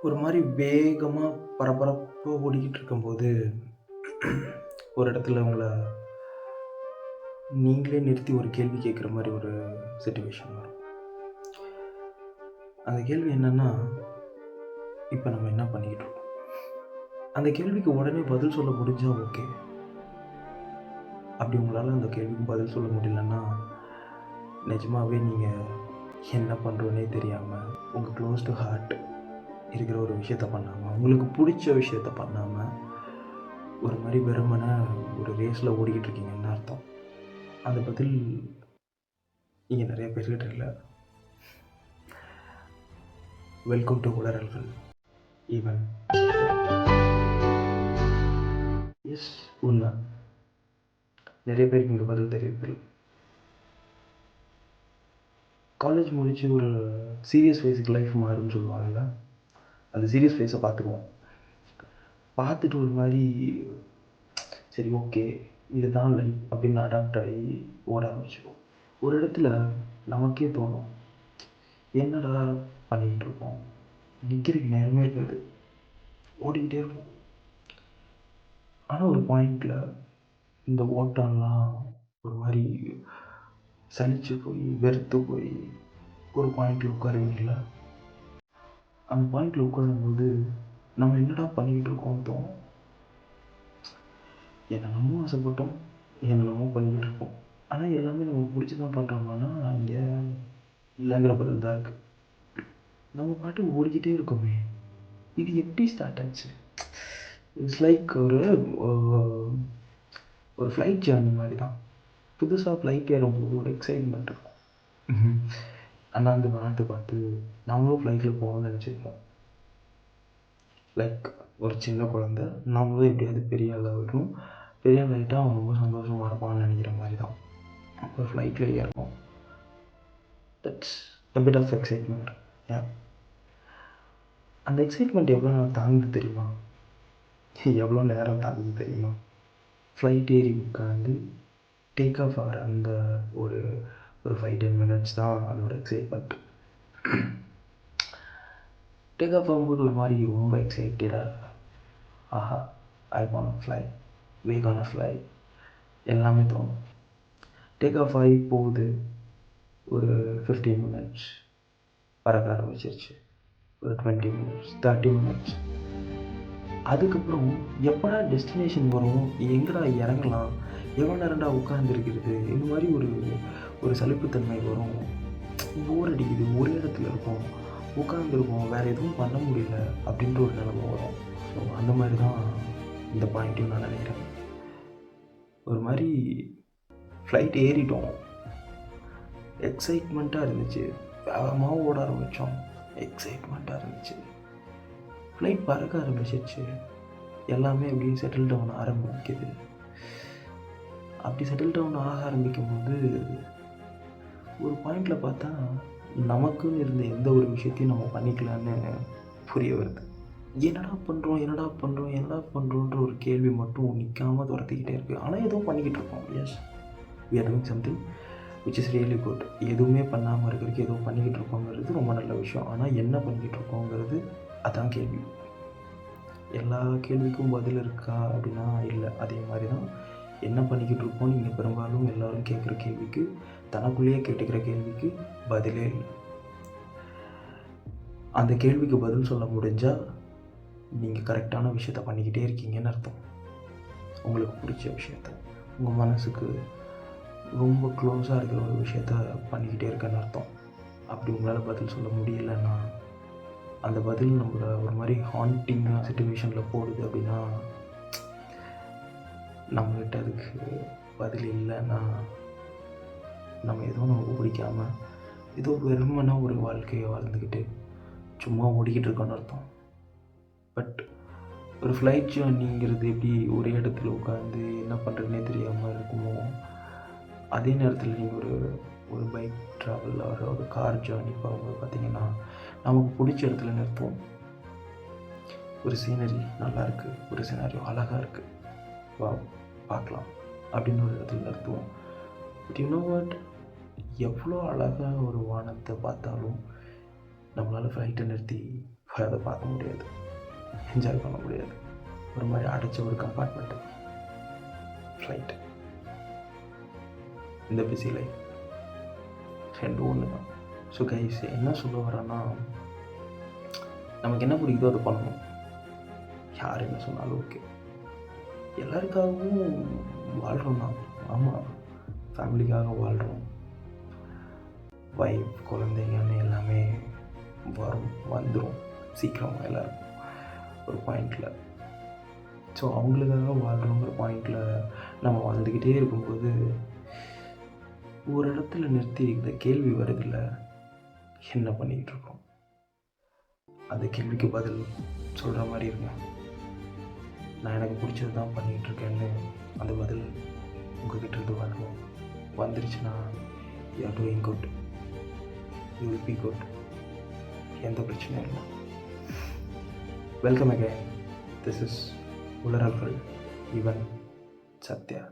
ஒரு மாரி வேகமா பரபரப்பா ஓடிக்கிட்டு இருக்கும்போது, ஒரு இடத்துல உங்கள நீங்களே நிறுத்தி ஒரு கேள்வி கேட்குற மாரி ஒரு சிச்சுவேஷன் வரும். அந்த கேள்வி என்னன்னா, இப்ப நம்ம என்ன பண்ணிக்கிட்டு இருக்கோம்? அந்த கேள்விக்கு உடனே பதில் சொல்ல முடிஞ்சா ஓகே. அப்படி உங்களால அந்த கேள்விக்கு பதில் சொல்ல முடியலன்னா, நிஜமாவே நீங்க என்ன பண்றோன்னே தெரியாம, உங்க க்ளோஸ் டூ ஹார்ட் இருக்கிற ஒரு விஷயத்த பண்ணாம, உங்களுக்கு புடிச்ச விஷயத்த பண்ணாம, ஒரு மாரி வெறுமனே ஒரு ரேஸ்ல ஓடிக்கிட்டு இருக்கீங்கன்னு அர்த்தம். அந்த பதில் இங்க நெறைய பேர்கிட்ட இல்ல. வெல்கம் டு உளறல்கள். ஈவன் எஸ், உண்ம. நெறைய பேருக்கு இங்க பதில் தெரியறதில்ல. காலேஜ் முடிச்சு ஒரு சீரியஸ் ஃபேஸுக்கு லைஃப் மாறும்னு சொல்லுவாங்கல்ல. அந்த சீரியஸ் ஃபேஸை பார்த்துக்குவோம். பார்த்துட்டு ஒரு மாரி சரி ஓகே, இதுதான் லைஃப் அப்படின்னு அடாப்ட் ஆகி ஓட ஆரம்பிச்சிடுவோம். ஒரு இடத்துல நமக்கே தோணும், என்னடா பண்ணிக்கிட்டு இருக்கோம்? நிற்கிறதுக்கு நேரமே இருக்காது, ஓடிக்கிட்டே இருக்கும். ஆனால் ஒரு பாயிண்டில் இந்த ஓட்டம்லாம் ஒரு மாதிரி சலிச்சு போய் வெறுத்து போய் ஒரு பாயிண்டில் உட்காருவீங்களா? அந்த பாயிண்டில் உட்காரும்போது நம்ம என்னடா பண்ணிக்கிட்டு இருக்கோம்னு தோணும். என்னென்னமோ ஆசைப்பட்டோம், என்னென்னமோ பண்ணிக்கிட்டு இருக்கோம். ஆனால் எல்லாமே நமக்கு பிடிச்சி தான் பண்ணுறோம்னா இங்கே இல்லைங்கிற பதில் தான் இருக்குது. நம்ம பாட்டுக்கு ஓடிக்கிட்டே இருக்கோமே, இது எப்படி ஸ்டார்ட் ஆச்சு? இட்ஸ் லைக் ஒரு ஃப்ளைட் ஜேர்னி மாதிரி தான். புதுசாக ஃப்ளைட் ஏறும்போது ஒரு எக்ஸைட்மெண்ட் இருக்கும். அண்ணாந்து வானத்தை பார்த்து நம்மளும் ஃப்ளைட்டில் போகணும்னு நினச்சிருப்போம். லைக் ஒரு சின்ன குழந்தை நம்மளும் எப்படியாவது பெரிய ஆளாகணும், பெரிய ஆளாகிட்டா அவன் ரொம்ப சந்தோஷமாக இருப்பான்னு நினைக்கிற மாதிரி தான் ஒரு ஃப்ளைட்டில் ஏறணும். That's a bit of excitement. அந்த எக்ஸைட்மெண்ட் எவ்வளோ நேரம் தாங்குது தெரியுமா? எவ்வளோ நேரம் தாங்குது தெரியுமா? ஃப்ளைட் ஏறி உட்காந்து டேக் ஆஃப் ஆகிற அந்த ஒரு 5-10 மினிட்ஸ் தான் அதோட எக்ஸைட்மெண்ட். டேக் ஆஃப் ஆகும்போது ஒரு மாதிரி ரொம்ப எக்ஸைட்டடாக, ஆஹா I want fly, we can fly எல்லாமே தோணும். டேக் ஆஃப் ஆகி போகுது, ஒரு 15 மினிட்ஸ் பறக்க ஆரம்பிச்சிருச்சு, ஒரு 20 மினிட்ஸ், 30 மினிட்ஸ். அதுக்கப்புறம் எப்படா டெஸ்டினேஷன் வரும், எங்கடா இறங்கலாம், எவ்வளோ நேரம்டா உட்காந்துருக்கிறது, இந்த மாதிரி ஒரு சலிப்புத்தன்மை வரும். போர் அடிக்குது, ஒரே இடத்துல இருக்கும், உட்காந்துருக்கோம், வேறு எதுவும் பண்ண முடியல அப்படின்ற ஒரு நிலைமை வரும். ஸோ அந்த மாதிரி தான் இந்த பாயிண்ட்டையும் நான் நினைக்கிறேன். ஒரு மாதிரி ஃப்ளைட் ஏறிட்டோம், எக்ஸைட்மெண்ட்டாக இருந்துச்சு, வேகமாக ஓட ஆரம்பித்தோம், எக்ஸைட்மெண்ட்டாக இருந்துச்சு. ஃப்ளைட் பறக்க ஆரம்பிச்சிருச்சு, எல்லாமே அப்படியே செட்டில் டவுன் ஆரம்பிக்குது. அப்படி செட்டில் டவுன் ஆக ஆரம்பிக்கும்போது ஒரு பாயிண்டில் பார்த்தா நமக்குன்னு இருந்த எந்த ஒரு விஷயத்தையும் நம்ம பண்ணிக்கலான்னு புரிய வருது. என்னடா பண்ணுறோன்ற ஒரு கேள்வி மட்டும் நிற்காமல் துரத்திக்கிட்டே இருக்குது. ஆனால் எதுவும் பண்ணிக்கிட்டு இருக்கோம். Yes, we are doing something which is really good. எதுவுமே பண்ணாமல் இருக்கிறதுக்கு எதுவும் பண்ணிக்கிட்டு இருக்கோங்கிறது ரொம்ப நல்ல விஷயம். ஆனால் என்ன பண்ணிக்கிட்டு இருக்கோங்கிறது அதான் கேள்வி. எல்லா கேள்விக்கும் பதில் இருக்கா அப்படின்னா இல்லை. அதே மாதிரி தான் என்ன பண்ணிக்கிட்டு இருக்கோம் நீங்கள் பெரும்பாலும் எல்லோரும் கேட்குற கேள்விக்கு, தனக்குள்ளேயே கேட்டுக்கிற கேள்விக்கு பதிலே இல்லை. அந்த கேள்விக்கு பதில் சொல்ல முடிஞ்சால் நீங்கள் கரெக்டான விஷயத்த பண்ணிக்கிட்டே இருக்கீங்கன்னு அர்த்தம். உங்களுக்கு பிடிச்ச விஷயத்த, உங்கள் மனசுக்கு ரொம்ப க்ளோஸாக இருக்கிற ஒரு விஷயத்த பண்ணிக்கிட்டே இருக்கேன்னு அர்த்தம். அப்படி உங்களால் பதில் சொல்ல முடியலைன்னா, அந்த பதில் நம்மளை ஒரு மாதிரி ஹாண்டிங்காக சிச்சுவேஷனில் போடுது அப்படின்னா, நம்மகிட்ட அதுக்கு பதில் இல்லைன்னா, நம்ம எதுவும் நமக்கு பிடிக்காமல் ஏதோ வெறுமனா ஒரு வாழ்க்கையை வாழ்ந்துக்கிட்டு சும்மா ஓடிக்கிட்டு இருக்கோன்னு அர்த்தம். பட் ஒரு ஃப்ளைட் ஜேர்னிங்கிறது எப்படி ஒரே இடத்துல உட்காந்து என்ன பண்ணுறதுனே தெரியாமல் இருக்குமோ, அதே நேரத்தில் நீங்கள் ஒரு பைக் ட்ராவல் ஒரு கார் ஜேர்னி போகும்போது பார்த்திங்கன்னா, நமக்கு பிடிச்ச இடத்துல நிறுத்துவோம். ஒரு சீனரி நல்லா இருக்குது, ஒரு சினாரியோ அழகாக இருக்குது, வா பார்க்கலாம் அப்படின்னு ஒரு இடத்துல நிறுத்துவோம். பட் யூ நோ வாட், எவ்வளோ அழகாக ஒரு வானத்தை பார்த்தாலும் நம்மளால் ஃப்ளைட்டை நிறுத்தி போய் அதை பார்க்க முடியாது, என்ஜாய் பண்ண முடியாது. ஒரு மாதிரி அடைச்ச ஒரு கம்பார்ட்மெண்ட்டு ஃப்ளைட்டு. இந்த பிஸி லைஃப் ரெண்டும் ஒன்று தான். ஸோ கைஸ், என்ன சொல்ல வரேன்னா, நமக்கு என்ன பிடிக்குதோ அதை பண்ணணும். யார் என்ன சொன்னாலும் ஓகே. எல்லாருக்காகவும் வாழ்கிறோம் தான். ஆமாம், ஃபேமிலிக்காக வாழ்கிறோம். வைஃப், குழந்தைங்கன்னு எல்லாமே வந்துடும் சீக்கிரம் எல்லாருக்கும் ஒரு பாயிண்டில். ஸோ அவங்களுக்காக வாழ்கிறோங்கிற பாயிண்டில் நம்ம வாழ்ந்துக்கிட்டே இருக்கும்போது ஒரு இடத்துல நிறுத்தி இந்த கேள்வி வருதில்ல, என்ன பண்ணிக்கிட்டு இருக்கோம்? அந்த கேள்விக்கு பதில் சொல்கிற மாதிரி இருங்க. நான் எனக்கு பிடிச்சது தான் பண்ணிக்கிட்டு இருக்கேன்னு அந்த பதில் உங்ககிட்ட இருந்து வரணும். வந்துருச்சுன்னா you are doing good, you will be good. எந்த பிரச்சனையும் இல்லை. Welcome again. திஸ் இஸ் உலரல்கள் ஈவன் சத்யா.